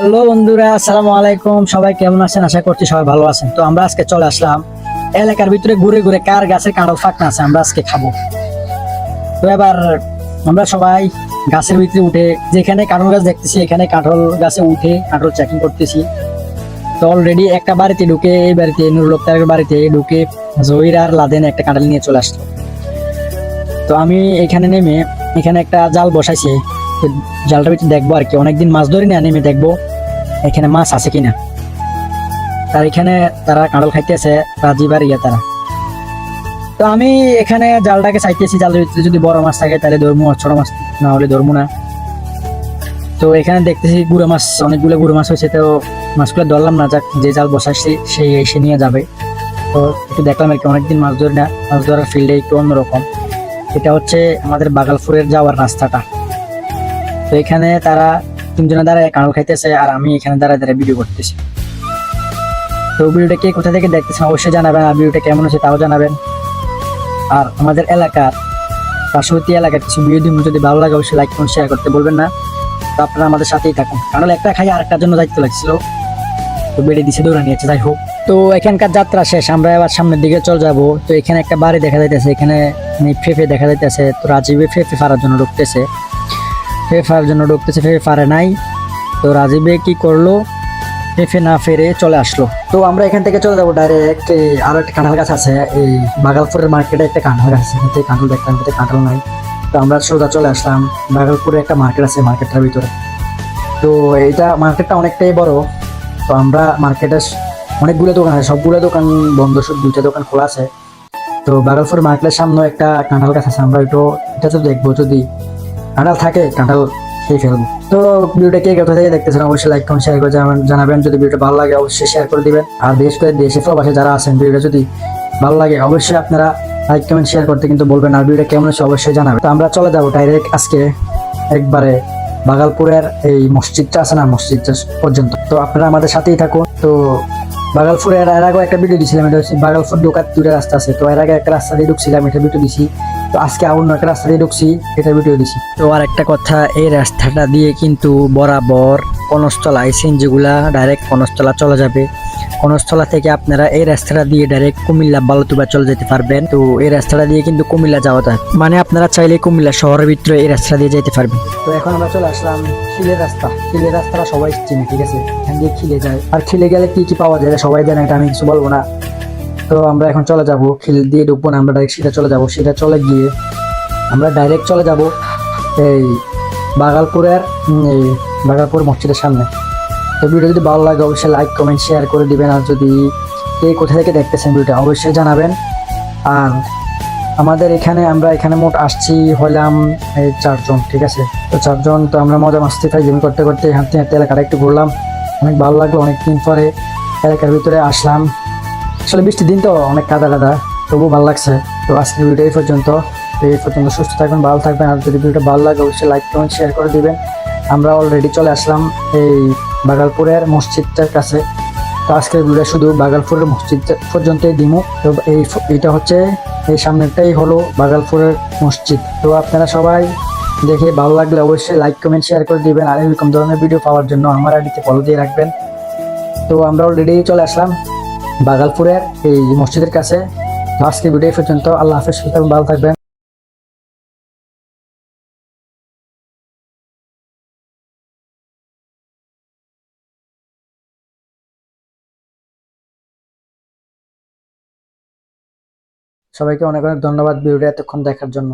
Hello বন্ধুরা, আসসালামু আলাইকুম। সবাই কেমন আছেন? আশা করছি সবাই ভালো আছেন। তো আমরা আজকে চলে আসলাম এলাকার ভিতরে ঘুরে ঘুরে কার গাছে কাঁঠাল ফাঁকনা আছে আমরা আজকে খাবো। তো এবার আমরা সবাই গাছের ভিতরে উঠে যেখানে কাঁঠাল গাছ দেখতেছি এখানে কাঁঠাল গাছে উঠে কাঁঠাল চেকিং করতেছি। তো অলরেডি একটা বাড়িতে ঢুকে এই বাড়িতে নুরুল আক্তারের বাড়িতে ঢুকে জহির আর লাদেন একটা কাঁঠাল নিয়ে চলে আসলো। তো আমি এখানে নেমে এখানে একটা জাল বসাইছি। তো জালটার ভিতরে দেখবো আর কি, অনেকদিন মাছ ধরি না, নেমে দেখবো এখানে মাছ আছে কিনা। আর এখানে তারা কাঁঠাল খাইতেছে, রাজীব আর ইয়া তারা। তো আমি এখানে জালটাকে চাইতেছি, জালের ভিতরে যদি বড় মাছ থাকে তাহলে ধরবো, আর ছোট মাছ না হলে ধরবো না। তো এখানে দেখতেছি গুঁড়ো মাছ, অনেকগুলো গুঁড়ো মাছ হয়েছে। তো মাছগুলো ধরলাম না, যাক যে জাল বসাচ্ছি সেই এসে নিয়ে যাবে। তো একটু দেখলাম আর কি, অনেকদিন মাছ ধরি না, মাছ ধরার ফিল্ডে একটু অন্যরকম। এটা হচ্ছে আমাদের বাগালপুরের যাওয়ার রাস্তাটা। তো এখানে তারা তিনজনে দাঁড়ায় কাঁঠাল খাইতেছে আর আমি এখানে দাঁড়ায় দাঁড়ায় ভিডিও করতেছি। তো ভিডিওটা কে কোথা থেকে দেখতেছেন অবশ্যই জানাবেন, আর ভিডিওটা কেমন হচ্ছে তাও জানাবেন। আর আমাদের এলাকার পার্শ্ববর্তী এলাকার কিছু ভিডিও যদি ভালো লাগে অবশ্যই লাইক কমেন্ট শেয়ার করতে বলবেন না। তো আপনারা আমাদের সাথেই থাকুন, কারণ একটা খাই আরেকটার জন্য দায়িত্ব লাগছিল, তো বেড়ে দিছে দৌড়া নিয়েছে। যাই হোক, তো এখানকার যাত্রা শেষ, আমরা এবার সামনের দিকে চলে যাব। তো এখানে একটা বাড়ি দেখা যাইতেছে, এখানে ফেফে দেখা যাইতেছে। তো রাজীবে ফেফে ফারার জন্য ঢুকতেছে, ফেফে ফারার জন্য ঢুকতেছে, ফেফে ফারে নাই। তো রাজীবে কি করলো, ফেফে না ফেরে চলে আসলো। তো আমরা এখান থেকে চলে যাবো ডাইরেক্ট, আরো একটা কাঁঠাল গাছ আছে এই বাগালপুরের মার্কেটে, একটা কাঁঠাল গাছ আছে, এখান থেকে কাঁঠাল দেখলাম, এখানে কাঁঠাল নাই। তো আমরা সোজা চলে আসলাম বাগালপুরে একটা মার্কেট আছে, মার্কেটটার ভিতরে। তো এইটা মার্কেটটা অনেকটাই বড়। তো আমরা মার্কেটে অনেকগুলো দোকান আছে, সবগুলো দোকান বন্ধ, শুধু দুইটা দোকান খোলা আছে। তো বাগালপুর মার্কেটের সামনে একটা কাঁঠাল গাছ আছে, আমরা এটা তো দেখবো, যদি কাঁঠাল থাকে কাঁঠাল খেয়ে ফেলবো। তো ভিডিওটা কে কোথা থেকে দেখতেছেন অবশ্যই লাইক কমেন্ট শেয়ার করে জানাবেন। যদি ভিডিওটা ভালো লাগে অবশ্যই শেয়ার করে দিবেন। আর বিশেষ করে দেশে প্রবাসে যারা আছেন, ভিডিওটা যদি ভালো লাগে অবশ্যই আপনারা লাইক কমেন্ট শেয়ার করতে কিন্তু বলবেন। আর ভিডিওটা কেমন হচ্ছে অবশ্যই জানাবেন। তো আমরা চলে যাবো ডাইরেক্ট আজকে একবারে বাগালপুরের এই মসজিদটা আছে না, মসজিদটা পর্যন্ত। তো আপনারা আমাদের সাথেই থাকুন। তো বাগালপুরের এর আগে একটা ভিডিও দিয়েছিলাম, এটা হচ্ছে বাগালপুর ঢোকার দুটো রাস্তা আছে। তো এর আগে একটা রাস্তা দিয়ে ঢুকছিলাম, এটা ভিডিও দিছি। তো আজকে অন্য একটা রাস্তা দিয়ে ঢুকছি, এটা ভিডিও দিছি। তো আর একটা কথা, এই রাস্তাটা দিয়ে কিন্তু বরাবর কনস্তলা, এই সিএনজিগুলা ডাইরেক্ট কনস্তলা চলে যাবে। কনস্তলা থেকে আপনারা এই রাস্তাটা দিয়ে ডাইরেক্ট কুমিল্লা বালুতুবা চলে যেতে পারবেন। তো এই রাস্তাটা দিয়ে কিন্তু কুমিল্লা যাওয়া যায়, মানে আপনারা চাইলে কুমিল্লা শহরের ভিতরে এই রাস্তা দিয়ে যেতে পারবেন। তো এখন আমরা চলে আসলাম খিলের রাস্তা। খিলের রাস্তাটা সবাই চিনি, ঠিক আছে? এখান দিয়ে খিলে যায়, আর খিলে গেলে কি কি পাওয়া যায় সবাই জানে, এটা আমি কিছু বলবো না। তো আমরা এখন চলে যাব, খিল দিয়ে ঢুকবো না, আমরা ডাইরেক্ট সিধা চলে যাব। সিধা চলে গিয়ে আমরা ডাইরেক্ট চলে যাব এই বাগালপুরের এই বাগালপুর মসজিদের সামনে। তো ভিডিও যদি ভালো লাগে অবশ্যই লাইক কমেন্ট শেয়ার করে দিবেন। আর যদি কে কোথা থেকে দেখতেছেন ভিডিওটা অবশ্যই জানাবেন। আর আমাদের আমরা এখানে মোট আসছি হলাম এই 4 জন, ঠিক আছে? তো 4 জন। তো আমরা মজা মাস্তি ফাইজলামি করতে করতে হাঁটতে হাঁটতে এলাকাটা একটু ঘুরলাম, অনেক ভালো লাগলো। অনেকদিন পরে এলাকার ভিতরে আসলাম, আসলে বৃষ্টির দিন তো অনেক কাদা কাদা, তবুও ভালো লাগছে। তো আজকের ভিডিও এই পর্যন্ত। সুস্থ থাকবেন, ভালো থাকবেন। আর যদি ভিডিওটা ভালো লাগে অবশ্যই লাইক কমেন্ট শেয়ার করে দিবেন। আমরা অলরেডি চলে আসলাম এই বাগালপুরের মসজিদটার কাছে। তো আজকের ভিডিও শুধু বাগালপুরের মসজিদ পর্যন্তই দিমু। তো এইটা হচ্ছে এই সামনেরটাই হলো বাগালপুরের মসজিদ। তো আপনারা সবাই দেখে ভালো লাগলে অবশ্যই লাইক কমেন্ট শেয়ার করে দিবেন। আর এরকম ধরনের ভিডিও পাওয়ার জন্য আমার আইডিতে ফলো দিয়ে রাখবেন। তো আমরা অলরেডি চলে আসলাম বাগালপুরের এই মসজিদের কাছে। আজকের ভিডিও পর্যন্ত। আল্লাহ হাফেজ, ভালো থাকবেন। সবাইকে অনেক অনেক ধন্যবাদ ভিডিওটা এতক্ষণ দেখার জন্য।